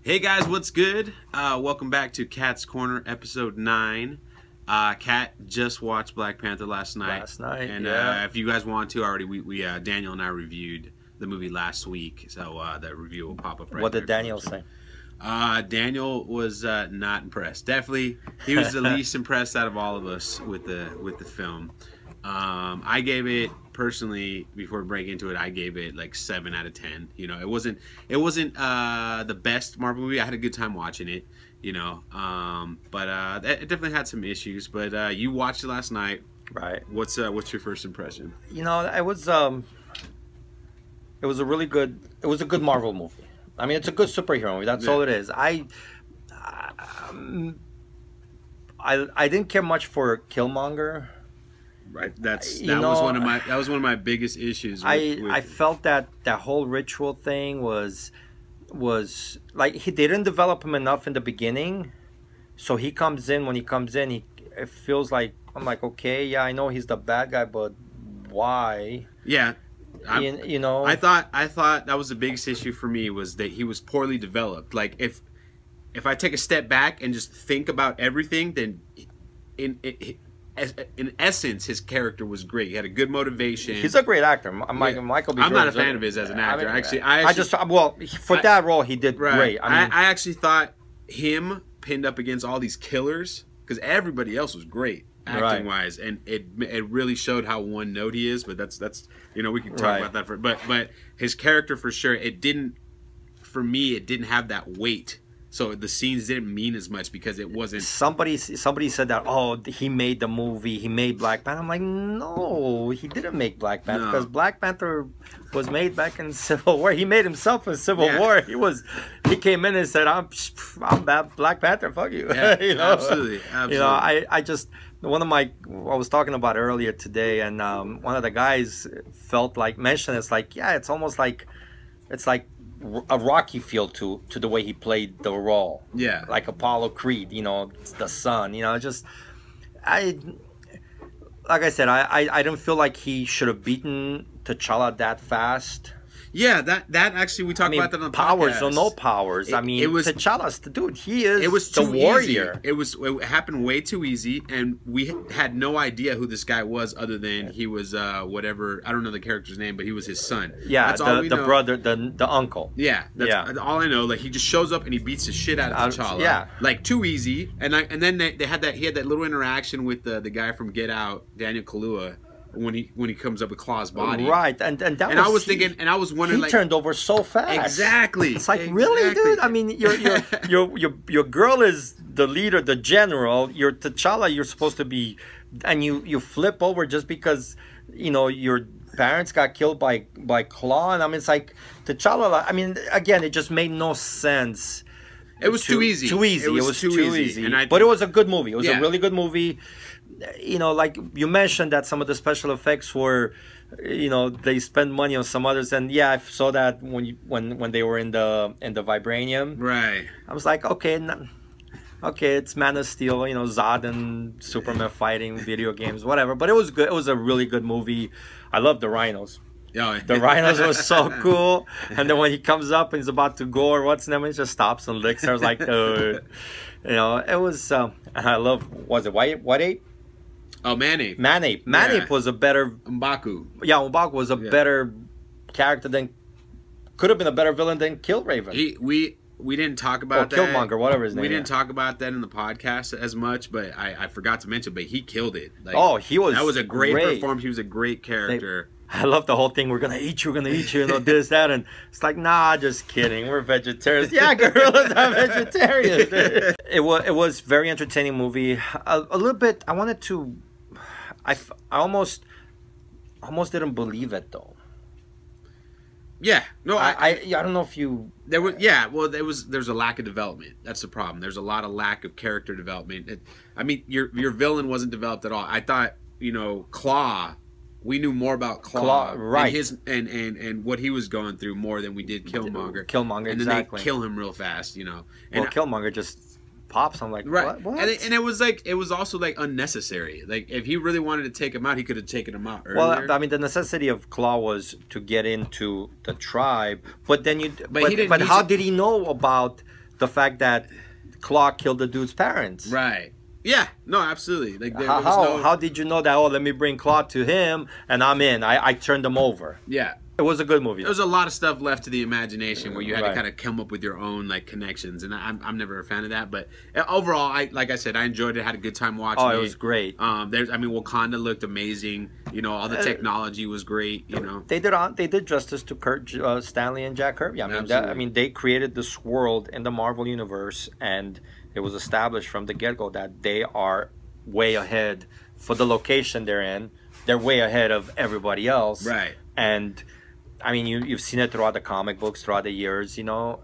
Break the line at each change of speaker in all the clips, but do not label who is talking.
Hey guys, what's good? Welcome back to Cat's Corner, episode 9. Cat just watched Black Panther last night. And if you guys want to, already we Daniel and I reviewed the movie last week, so that review will pop up right
What
there.
did Daniel say?
Daniel was not impressed. Definitely, he was the least impressed out of all of us with the film. I gave it, personally, before we break into it, I gave it like 7 out of 10. You know, it wasn't the best Marvel movie. I had a good time watching it, you know, but it definitely had some issues. But you watched it last night,
right?
What's your first impression?
You know, it was a really good. It was a good Marvel movie. I mean, it's a good superhero movie. That's all it is. I didn't care much for Killmonger.
Right, that was one of my biggest issues.
I felt that whole ritual thing was like they didn't develop him enough in the beginning, so he comes in. When he comes in, it feels like I'm like, okay, yeah, I know he's the bad guy, but why?
Yeah,
you know,
I thought that was the biggest issue for me, was that he was poorly developed. Like if I take a step back and just think about everything, then in essence, his character was great. He had a good motivation.
He's a great actor. Michael B.
I'm not a fan of his as an actor.
For that role, he did great.
I actually thought him pinned up against all these killers, because everybody else was great acting wise, and it really showed how one note he is. But that's you know, we can talk about that but his character, for sure, it didn't have that weight. So the scenes didn't mean as much because it wasn't.
Somebody said that, oh, he made the movie, he made Black Panther. I'm like, no, he didn't make Black Panther, because Black Panther was made back in Civil War. He made himself in Civil War. He came in and said, I'm Black Panther, fuck you.
Yeah,
you know?
Absolutely.
You know, I just, I was talking about earlier today, and one of the guys mentioned it's like, yeah, it's almost like, it's like a Rocky feel to the way he played the role. Yeah, like Apollo Creed, you know, the son, you know. Just like I said, I didn't feel like he should have beaten T'Challa that fast.
Yeah, that actually, we talked about that on the
powers
podcast.
Or no powers. T'Challa's the dude. He is.
It was
the warrior.
Easy. It happened way too easy, and we had no idea who this guy was, other than he was whatever. I don't know the character's name, but he was his son.
Yeah, that's all we know. Brother, the uncle.
Yeah, that's all I know. Like, he just shows up and he beats the shit out of T'Challa.
Yeah,
like, too easy. And then they had that. He had that little interaction with the guy from Get Out, Daniel Kaluuya, when he comes up with Claw's body,
right? And I was thinking, and I was wondering,
he
turned over so fast.
Exactly.
It's like, really, dude? I mean, your girl is the leader, the general. You're T'Challa. You're supposed to be, and you flip over just because, you know, your parents got killed by Claw. And I mean, it's like T'Challa. I mean, again, it just made no sense.
It was too easy.
Too easy. It was too easy. But it was a good movie. It was a really good movie. You know, like you mentioned that some of the special effects were, you know, they spend money on some others, and yeah, I saw that when they were in the vibranium.
Right.
I was like, okay, it's Man of Steel, you know, Zod and Superman fighting, video games, whatever. But it was good. It was a really good movie. I love the rhinos.
Oh.
The rhinos was so cool. And then when he comes up and he's about to go, or what's name, he just stops and licks. I was like, you know, it was. And I love. Was it White Ape?
Oh, Manape.
Manape was a better
M'Baku.
Yeah, M'Baku was a better character could have been a better villain than Killraven.
We didn't talk about that.
Killmonger, whatever his name.
We didn't talk about that in the podcast as much, but I forgot to mention. But he killed it. Like, that was a great performance. He was a great character.
I love the whole thing. We're gonna eat you, you know, this, that, and it's like, nah, just kidding. We're vegetarians. Yeah, gorillas are vegetarians. It was very entertaining movie. A little bit. I wanted to. I almost didn't believe it though.
Yeah, no,
I don't know if you.
There's a lack of development. That's the problem. There's a lot of lack of character development. I mean, your villain wasn't developed at all. I thought, you know, Claw. We knew more about Claw
right?
And what he was going through more than we did Killmonger.
And
then they kill him real fast, you know.
And Killmonger just pops. I'm like,
right.
What?
And it was also like unnecessary. Like, if he really wanted to take him out, he could have taken him out earlier.
Well, I mean, the necessity of Claw was to get into the tribe, but then how did he know about the fact that Claw killed the dude's parents.
Right. Yeah. No, absolutely. Like
How did you know that? Oh, let me bring Claw to him, and I'm in. I turned him over.
Yeah.
It was a good movie.
There was a lot of stuff left to the imagination where you had
Right.
to kind of come up with your own like connections, and I'm never a fan of that. But overall, like I said, I enjoyed it. Had a good time watching it.
Oh, it was great.
Wakanda looked amazing. You know, all the technology was great. You know,
They did justice to Kurt Stanley and Jack Kirby.
Absolutely.
They created this world in the Marvel universe, and it was established from the get go that they are way ahead for the location they're in. They're way ahead of everybody else.
right?
And I mean, you've seen it throughout the comic books, throughout the years, you know,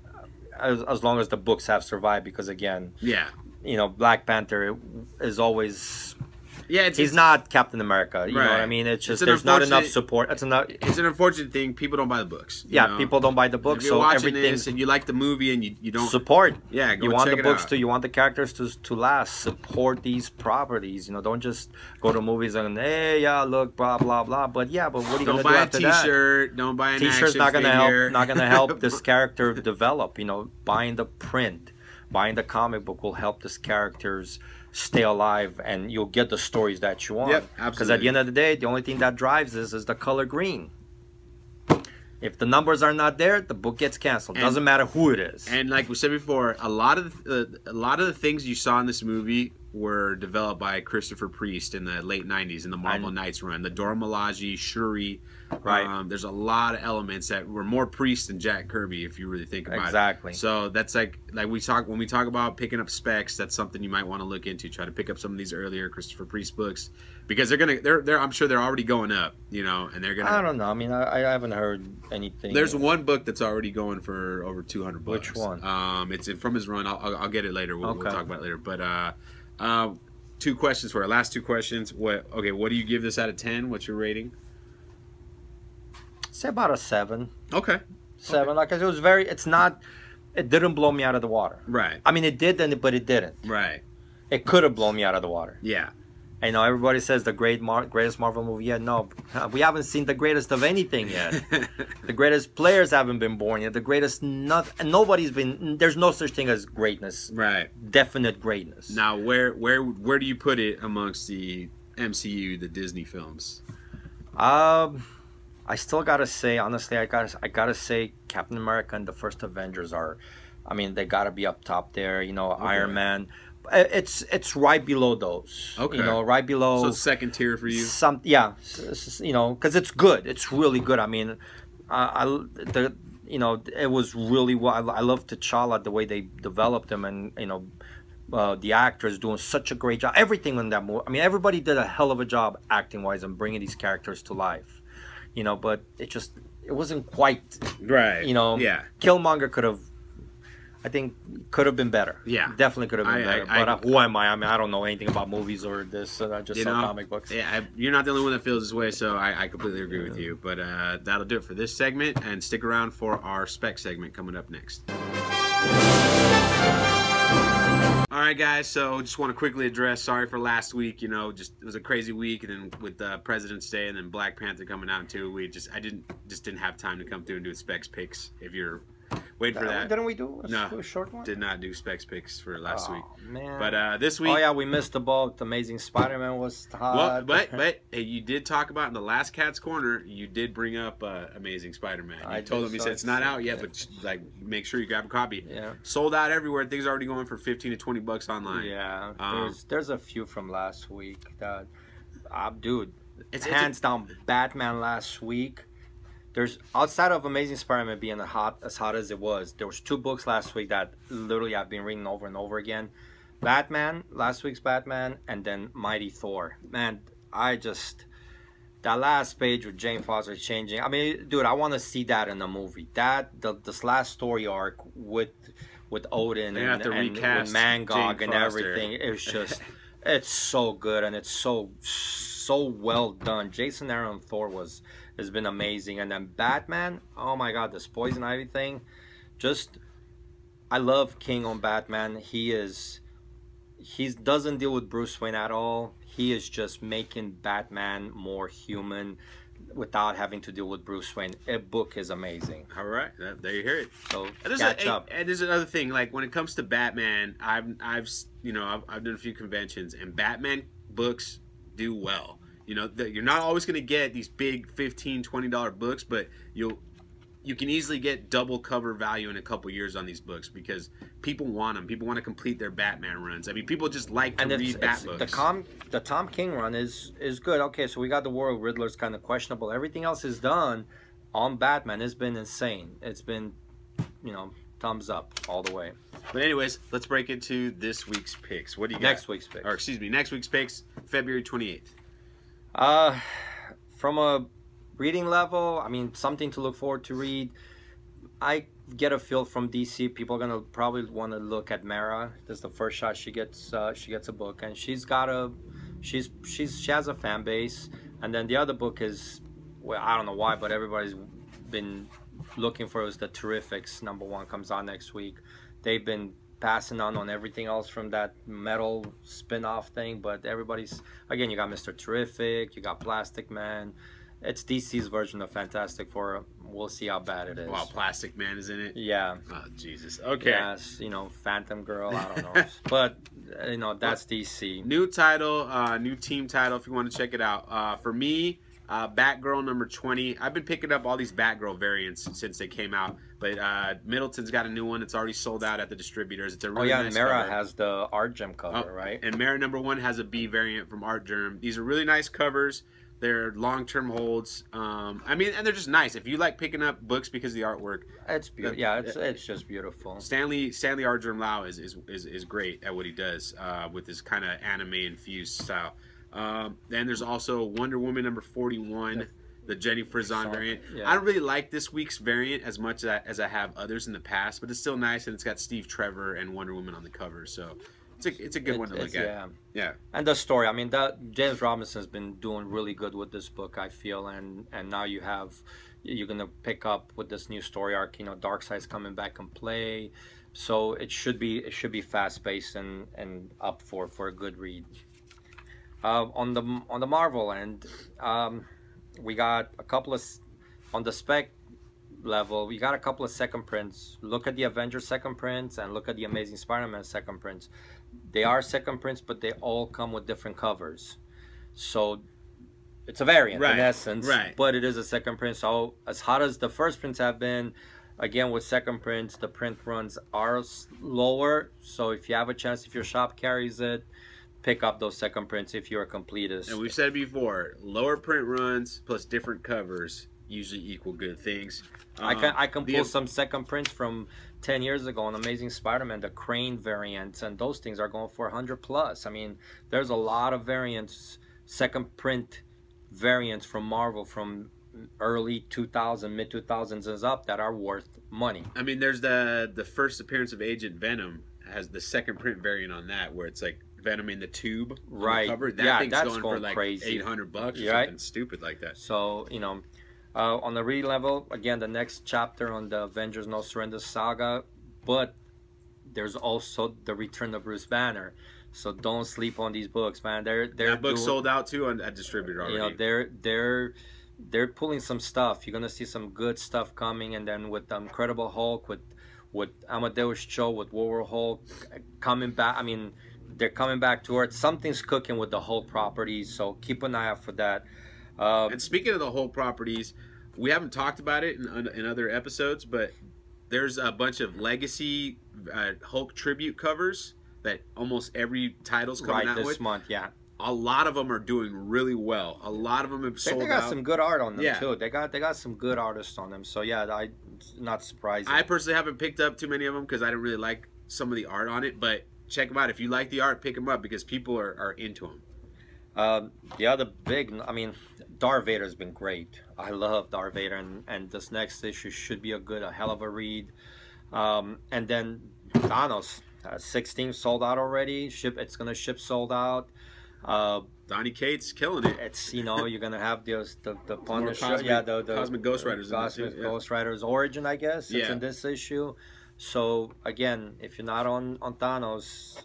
as long as the books have survived. Because again,
Yeah.
you know, Black Panther is always,
Yeah,
he's not Captain America. You know what I
Right.
mean? It's just
It's an
there's not enough
unfortunate-
support.
It's an unfortunate thing. People don't buy the books. you
Yeah,
know?
people don't buy the books,
If you're
so
watching
everything
this and you like the movie and you don't
support.
Yeah, go
You want
check
the
it
books
out.
you want the characters to last. Support these properties. You know, don't just go to movies and hey, yeah, look, blah blah blah. But yeah, but what are you
don't
gonna do
buy a
after that?
T-shirt. Don't buy an
T-shirt's
action
not gonna
figure.
help. Not gonna help this character develop. You know, buying the print, buying the comic book will help this characters stay alive, and you'll get the stories that you want.
Yep,
Because at
absolutely.
the end of the day, the only thing that drives this is the color green. If the numbers are not there, the book gets canceled.
And-
Doesn't matter who it is.
And like we said before, a lot of the things you saw in this movie were developed by Christopher Priest in the late '90s in the Marvel Knights run. The Dora Milaje, Shuri,
Right.
There's a lot of elements that were more Priest than Jack Kirby, if you really think about
Exactly.
it. So that's like when we talk about picking up specs. That's something you might want to look into. Try to pick up some of these earlier Christopher Priest books because they're I'm sure they're already going up. You know, and they're gonna.
I don't know. I mean, I haven't heard anything.
There's one book that's already going for over $200.
Which one?
It's from his run. I'll get it later. We'll
Okay.
talk about it later. But two questions for our last two questions. What do you give this out of 10? What's your rating?
Say about a 7.
Okay.
7. Like it was very. It's not. It didn't blow me out of the water.
Right.
I mean, it did, but it didn't.
Right.
It could have blown me out of the water.
Yeah.
I know everybody says the greatest Marvel movie yet. No, we haven't seen the greatest of anything yet. The greatest players haven't been born yet. The greatest and nobody's been. There's no such thing as greatness.
Right.
Definite greatness.
Now, where do you put it amongst the MCU, the Disney films?
I still gotta say, honestly, I gotta say, Captain America and the first Avengers are, I mean, they gotta be up top there. You know, Iron Man. It's right below those.
Okay.
You know, right below.
So it's second tier for you.
You know, because it's good. It's really good. I mean, it was really well. I love T'Challa, the way they developed him, and you know, the actors doing such a great job. Everything in that movie. I mean, everybody did a hell of a job acting wise and bringing these characters to life. You know, but it wasn't quite.
Right.
You know.
Yeah.
Killmonger could have been better.
Yeah.
Definitely could have been better. But who am I? I mean, I don't know anything about movies or this. I just saw comic books.
Yeah, you're not the only one that feels this way, so I completely agree with you. But that'll do it for this segment, and stick around for our spec segment coming up next. All right, guys. So just want to quickly address. Sorry for last week. You know, it was a crazy week, and then with President's Day, and then Black Panther coming out in 2 weeks. I didn't have time to come through and do specs picks. If you're waiting for that,
Didn't we do
No,
a short one?
did not do specs picks for last week.
Man.
But this week.
Oh yeah, we missed the boat. Amazing Spider-Man was hot.
Well, but hey, you did talk about in the last Cat's Corner. You did bring up Amazing Spider-Man. You told him, he said it's not out yet, but like make sure you grab a copy.
Yeah.
Sold out everywhere. Things are already going for $15 to $20 online.
Yeah. There's a few from last week that, dude,
It's
hands down Batman last week. There's outside of Amazing Spider-Man being as hot as it was, there was 2 books last week that literally I've been reading over and over again. Last week's Batman, and then Mighty Thor. Man, that last page with Jane Foster changing. I mean, dude, I want to see that in the movie. This last story arc with Odin and
recast
Mangog
Jane
and
Foster.
everything. It's just, it's so good, and it's so well done. Jason Aaron Thor has been amazing, and then Batman. Oh my God, this Poison Ivy thing. I love King on Batman. He doesn't deal with Bruce Wayne at all. He is just making Batman more human. without having to deal with Bruce Wayne. A book is amazing.
All right, there you hear it.
So
And
catch up.
And there's another thing, like when it comes to Batman, I've done a few conventions, and Batman books do well. You know, you're not always going to get these big $15, $20 books, but you can easily get double cover value in a couple years on these books because people want them. People want to complete their Batman runs. I mean, people just like to read Bat books.
The Tom King run is good. Okay, so we got the War of Riddler's kind of questionable. Everything else is done on Batman. It's been insane. It's been, thumbs up all the way.
But anyways, let's break into this week's picks. What do you got?
Next week's picks.
Or excuse me, next week's picks, February 28th.
From a reading level, I mean, something to look forward to read. I get a feel from DC. People are gonna probably want to look at Mera. This is the first shot she gets a book, and she has a fan base. And then the other book is, well, I don't know why, but everybody's been looking for is the Terrifics. #1 comes out next week. They've been passing on everything else from that metal spin-off thing, but everybody's, again, you got Mr. Terrific, you got Plastic Man. It's DC's version of Fantastic Four. We'll see how bad it is.
Wow, Plastic Man is in it?
Yeah.
Oh, Jesus. Okay.
Yes, Phantom Girl, I don't know. But, that's DC.
New title, new team title if you want to check it out. For me, Batgirl #20. I've been picking up all these Batgirl variants since they came out, but Middleton's got a new one. It's already sold out at the distributors. It's a really nice
and Mera
cover.
has the Art Gem cover, right?
And Mera #1 has a B variant from Art Germ. These are really nice covers. They're long-term holds. I mean, and they're just nice. If you like picking up books because of the artwork,
it's beautiful. Yeah, it's just beautiful.
Stanley Art Germ Lau is great at what he does with his kind of anime infused style. Then there's also Wonder Woman #41, the Jenny Frison variant. Yeah. I don't really like this week's variant as much as I have others in the past, but it's still nice, and it's got Steve Trevor and Wonder Woman on the cover, so it's a good one to look at. Yeah.
And the story, I mean, James Robinson's been doing really good with this book, I feel, and now you're gonna pick up with this new story arc. Darkseid's coming back and play, so it should be fast paced and up for a good read. On the Marvel end, we got a couple of, on the spec level, we got a couple of second prints. Look at the Avengers second prints and look at the Amazing Spider-Man second prints. They are second prints, but they all come with different covers. So it's a variant in essence, but it is a second print. So as hot as the first prints have been, again, with second prints, the print runs are lower. So if you have a chance, if your shop carries it, pick up those second prints if you're a completist.
And we've said before, lower print runs plus different covers usually equal good things.
I can pull some second prints from 10 years ago on Amazing Spider-Man, the Crane variants, and those things are going for 100 plus. I mean, there's a lot of variants, second print variants from Marvel from early 2000, mid 2000s and up that are worth money.
I mean, there's the first appearance of Agent Venom has the second print variant on that where it's like Venom in the tube on the cover. That thing's going for like crazy. $800 or something stupid like that.
So, on the read level, again, the next chapter on the Avengers No Surrender saga, but there's also the return of Bruce Banner. So don't sleep on these books, man.
That book sold out too on a distributor already.
They're pulling some stuff. You're gonna see some good stuff coming, and then with Incredible Hulk, with Amadeus Cho, with War Hulk coming back. I mean, they're coming back to Earth. Something's cooking with the Hulk properties, so keep an eye out for that.
And speaking of the Hulk properties, we haven't talked about it in other episodes, but there's a bunch of Legacy Hulk tribute covers that almost every title's coming out with.
This month, yeah.
A lot of them are doing really well. A lot of them have sold out.
They got some good art on them too. They got some good artists on them. So yeah, not surprising.
I personally haven't picked up too many of them because I didn't really like some of the art on it. But check them out. If you like the art, pick them up because people are into them.
The other big, I mean, Darth Vader's been great. I love Darth Vader, and this next issue should be a hell of a read. And then Thanos, 16 sold out already. It's gonna ship sold out.
Donny Cates killing it.
It's you're gonna have the Punisher, the
Cosmic Ghost Riders,
Ghost Riders origin, I guess. It's in this issue. So again, if you're not on Thanos,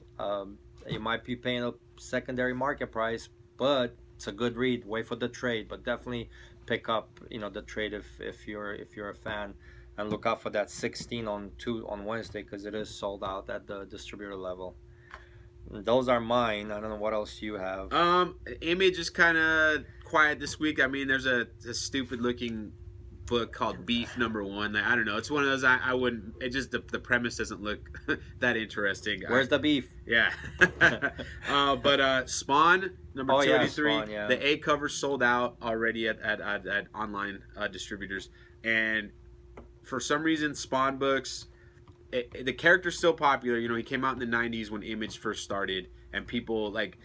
you might be paying a secondary market price, but it's a good read. Wait for the trade, but definitely pick up, the trade if you're a fan, and look out for that 16 on Wednesday, because it is sold out at the distributor level. Those are mine. I don't know what else you have.
Image is kind of quiet this week. I mean, there's a stupid looking book called Beef #1. I don't know. It's one of those I wouldn't. It just the premise doesn't look that interesting.
Where's the beef?
Yeah. But Spawn #23.
Yeah, Spawn, yeah.
The A cover sold out already at online distributors, and for some reason, Spawn books. The character's still popular. He came out in the 90s when Image first started, and people like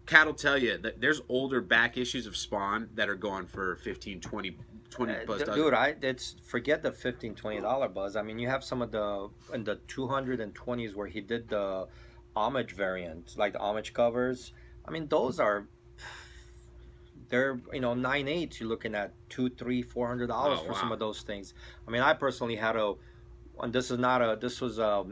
Cat will tell you that there's older back issues of Spawn that are going for 15, 20 plus.
Dude, it's forget the $15-$20 buzz. I mean, you have some of in the 220s where he did the homage variant, like the homage covers. I mean, they're 9/8. You're looking at $200, $300, $400 for some of those things. I mean, I personally had and this was a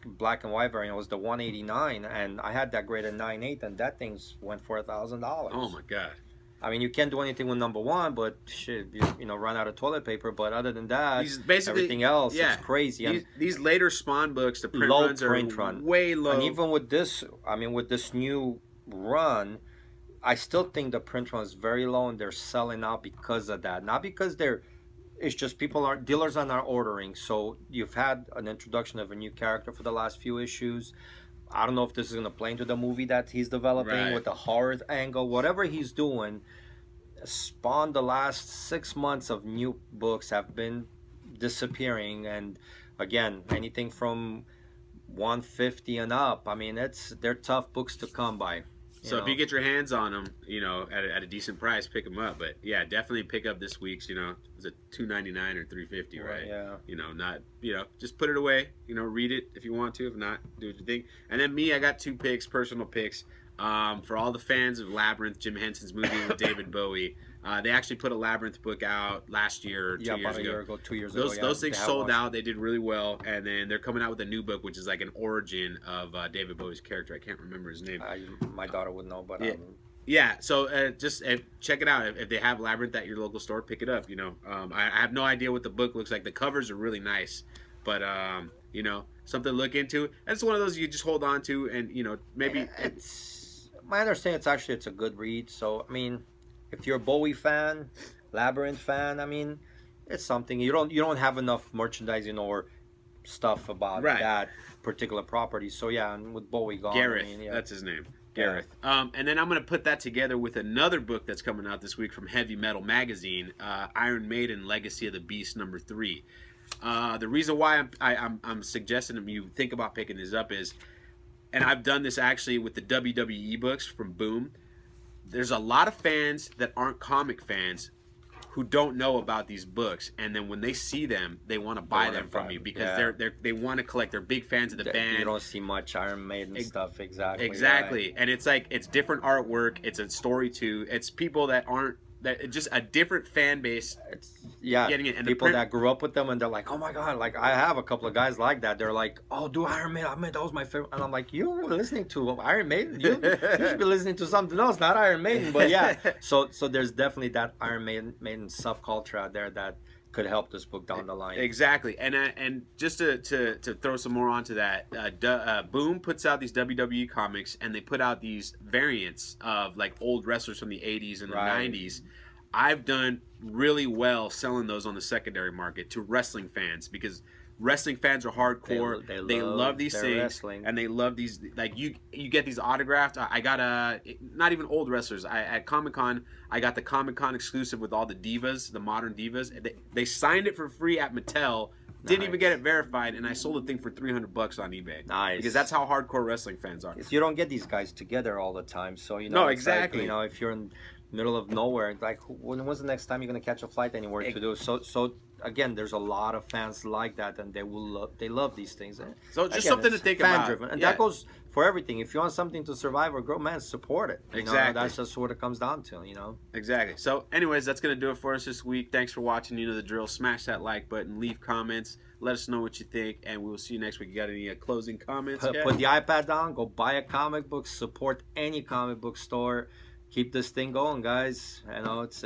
black and white variant. It was the 189, and I had that graded 9/8, and that thing's went for $1,000.
Oh my god!
I mean, you can't do anything with #1, but shit, run out of toilet paper. But other than that, everything else, it's crazy.
These later Spawn books, the print runs are way low.
And even with this, with this new run, I still think the print run is very low, and they're selling out because of that. Not because it's just dealers are not ordering. So you've had an introduction of a new character for the last few issues. I don't know if this is going to play into the movie that he's developing with the horror angle. Whatever he's doing, Spawn, the last 6 months of new books have been disappearing. And again, anything from 150 and up, I mean, they're tough books to come by.
So if you get your hands on them, at a decent price, pick them up. But yeah, definitely pick up this week's. Was it $2.99 or $3.50, right?
Yeah.
Just put it away. Read it if you want to. If not, do what you think. And then me, I got 2 personal picks. For all the fans of Labyrinth, Jim Henson's movie with David Bowie. They actually put a Labyrinth book out last year or 2 years ago.
About a year ago, 2 years ago.
Those things sold out. They did really well. And then they're coming out with a new book, which is like an origin of David Bowie's character. I can't remember his name.
My daughter would know, but...
Yeah, so just check it out. If they have Labyrinth at your local store, pick it up. I have no idea what the book looks like. The covers are really nice. But, something to look into. And it's one of those you just hold on to and, maybe...
My understanding, it's a good read. So, I mean... If you're a Bowie fan, Labyrinth fan, I mean, it's something. You don't have enough merchandising or stuff about that particular property. So yeah, and with Bowie gone,
Gareth, that's his name, Gareth. And then I'm gonna put that together with another book that's coming out this week from Heavy Metal Magazine, Iron Maiden Legacy of the Beast #3. The reason why I'm suggesting you think about picking this up is, and I've done this actually with the WWE books from Boom. There's a lot of fans that aren't comic fans who don't know about these books, and then when they see them, they want to buy them from me because they want to collect. They're big fans of the band.
You don't see much Iron Maiden stuff, exactly.
Right. And it's different artwork. It's a story too. It's people that aren't just a different fan base.
Getting it. And people that grew up with them, and they're like, oh my god, like I have a couple of guys like that. They're like, oh, do Iron Maiden? I mean, that was my favorite. And I'm like, you were listening to Iron Maiden? You should be listening to something else, not Iron Maiden. But yeah, so there's definitely that Iron Maiden subculture out there that could help this book down the line.
Exactly. And just to throw some more onto that, Boom puts out these WWE comics, and they put out these variants of like old wrestlers from the 80s and the 90s. I've done really well selling those on the secondary market to wrestling fans because wrestling fans are hardcore. They love these things, wrestling. And they love these. Like you get these autographed. I got not even old wrestlers. At Comic-Con, I got the Comic-Con exclusive with all the divas, the modern divas. They signed it for free at Mattel. Didn't even get it verified, and I sold the thing for $300 on eBay.
Nice,
because that's how hardcore wrestling fans are.
You don't get these guys together all the time, so
No, exactly.
Like, if you're in middle of nowhere, like when's the next time you're gonna catch a flight anywhere to do? So again, there's a lot of fans like that, and they love these things.
So just something to think about.
Fan-driven, and that goes for everything. If you want something to survive or grow, man, support it.
Exactly.
That's just what it comes down to.
Exactly. So, anyways, that's gonna do it for us this week. Thanks for watching. You know the drill. Smash that like button. Leave comments. Let us know what you think, and we will see you next week. You got any closing comments?
Put the iPad down. Go buy a comic book. Support any comic book store. Keep this thing going, guys. I know it's